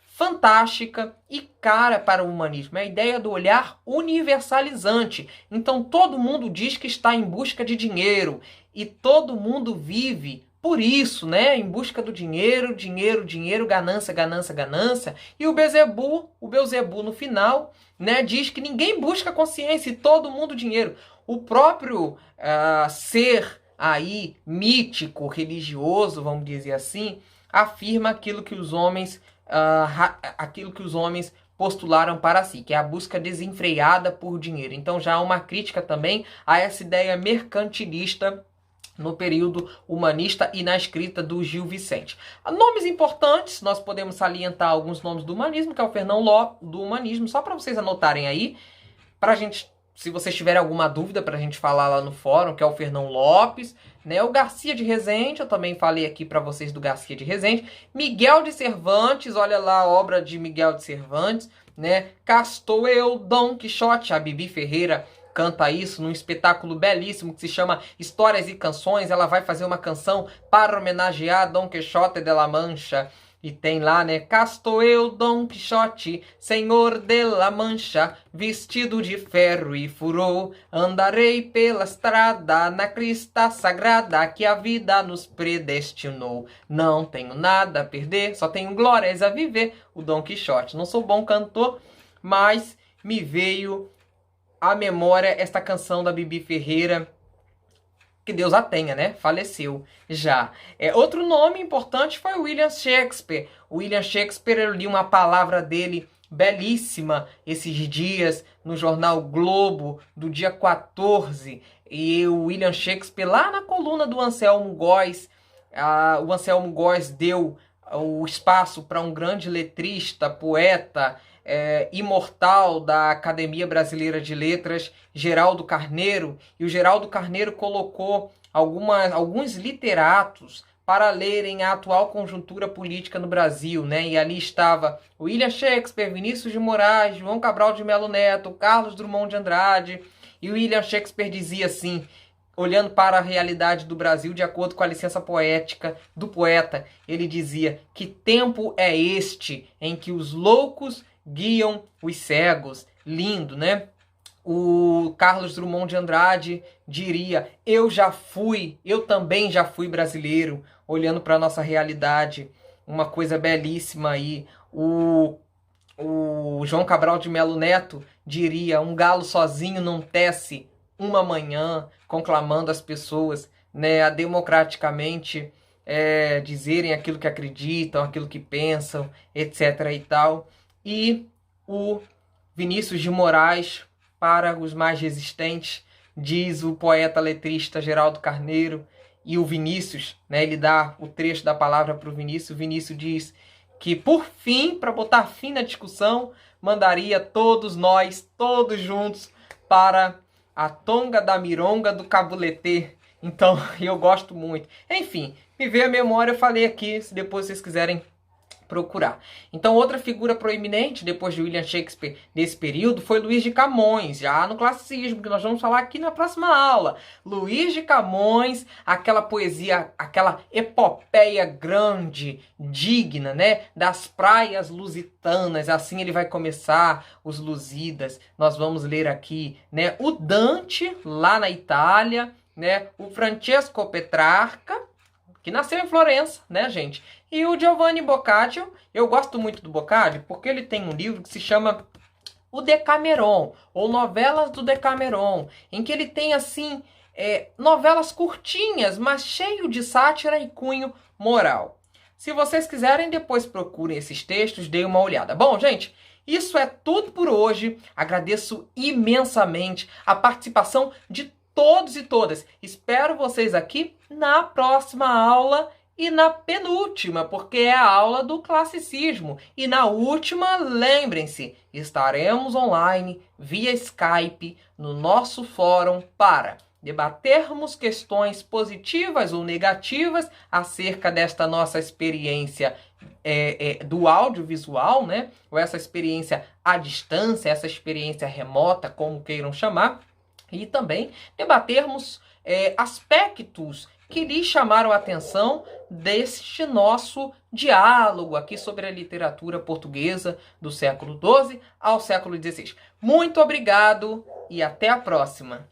fantástica e cara para o humanismo, é a ideia do olhar universalizante. Então todo mundo diz que está em busca de dinheiro e todo mundo vive por isso, né? Em busca do dinheiro, dinheiro, dinheiro, ganância, ganância, ganância. E o Beelzebul no final, né, diz que ninguém busca consciência e todo mundo dinheiro. O próprio ser aí mítico, religioso, vamos dizer assim, afirma aquilo que os homens postularam para si, que é a busca desenfreada por dinheiro. Então já há uma crítica também a essa ideia mercantilista no período humanista e na escrita do Gil Vicente. Nomes importantes, nós podemos salientar alguns nomes do humanismo, que é o Fernão Lopes do humanismo, só para vocês anotarem aí, para a gente, se vocês tiverem alguma dúvida, para a gente falar lá no fórum, que é o Fernão Lopes, né? O Garcia de Rezende, eu também falei aqui para vocês do Garcia de Rezende. Miguel de Cervantes, olha lá a obra de Miguel de Cervantes, né? Castou eu, Dom Quixote, a Bibi Ferreira canta isso num espetáculo belíssimo que se chama Histórias e Canções. Ela vai fazer uma canção para homenagear Dom Quixote de la Mancha. E tem lá, né? Casto eu, Dom Quixote, senhor de la Mancha, vestido de ferro e furor, andarei pela estrada na crista sagrada que a vida nos predestinou. Não tenho nada a perder, só tenho glórias a viver. O Dom Quixote. Não sou bom cantor, mas me veio à memória esta canção da Bibi Ferreira, que Deus a tenha, né? Faleceu já. Outro nome importante foi William Shakespeare. William Shakespeare, eu li uma palavra dele belíssima esses dias no jornal Globo, do dia 14. E o William Shakespeare, lá na coluna do Anselmo Góes, o Anselmo Góes deu o espaço para um grande letrista, poeta, imortal da Academia Brasileira de Letras, Geraldo Carneiro, e o Geraldo Carneiro colocou alguns literatos para lerem a atual conjuntura política no Brasil, né? E ali estava William Shakespeare, Vinícius de Moraes, João Cabral de Melo Neto, Carlos Drummond de Andrade, e o William Shakespeare dizia assim, olhando para a realidade do Brasil, de acordo com a licença poética do poeta, ele dizia: que tempo é este em que os loucos guiam os cegos? Lindo, né? O Carlos Drummond de Andrade diria: eu também já fui brasileiro, olhando para a nossa realidade, uma coisa belíssima aí. O João Cabral de Melo Neto diria: um galo sozinho não tece uma manhã, conclamando as pessoas, né, a democraticamente dizerem aquilo que acreditam, aquilo que pensam, etc. e tal. E o Vinícius de Moraes, para os mais resistentes, diz o poeta letrista Geraldo Carneiro. E o Vinícius, né, ele dá o trecho da palavra para o Vinícius. O Vinícius diz que, por fim, para botar fim na discussão, mandaria todos nós, todos juntos, para a tonga da mironga do Cabuletê. Então, eu gosto muito. Enfim, me veio a memória, eu falei aqui, se depois vocês quiserem procurar. Então, outra figura proeminente, depois de William Shakespeare, nesse período, foi Luís de Camões, já no classicismo, que nós vamos falar aqui na próxima aula. Luís de Camões, aquela poesia, aquela epopeia grande, digna, né, das praias lusitanas. Assim ele vai começar, os Lusíadas. Nós vamos ler aqui, né, o Dante, lá na Itália, né, o Francesco Petrarca, que nasceu em Florença, né, gente? E o Giovanni Boccaccio. Eu gosto muito do Boccaccio porque ele tem um livro que se chama O Decameron, ou Novelas do Decameron, em que ele tem, assim, novelas curtinhas, mas cheio de sátira e cunho moral. Se vocês quiserem, depois procurem esses textos, deem uma olhada. Bom, gente, isso é tudo por hoje. Agradeço imensamente a participação de todos e todas. Espero vocês aqui na próxima aula e na penúltima, porque é a aula do classicismo. E na última, lembrem-se, estaremos online via Skype no nosso fórum para debatermos questões positivas ou negativas acerca desta nossa experiência do audiovisual, né? Ou essa experiência à distância, essa experiência remota, como queiram chamar. E também debatermos aspectos que lhe chamaram a atenção deste nosso diálogo aqui sobre a literatura portuguesa do século XII ao século XVI. Muito obrigado e até a próxima!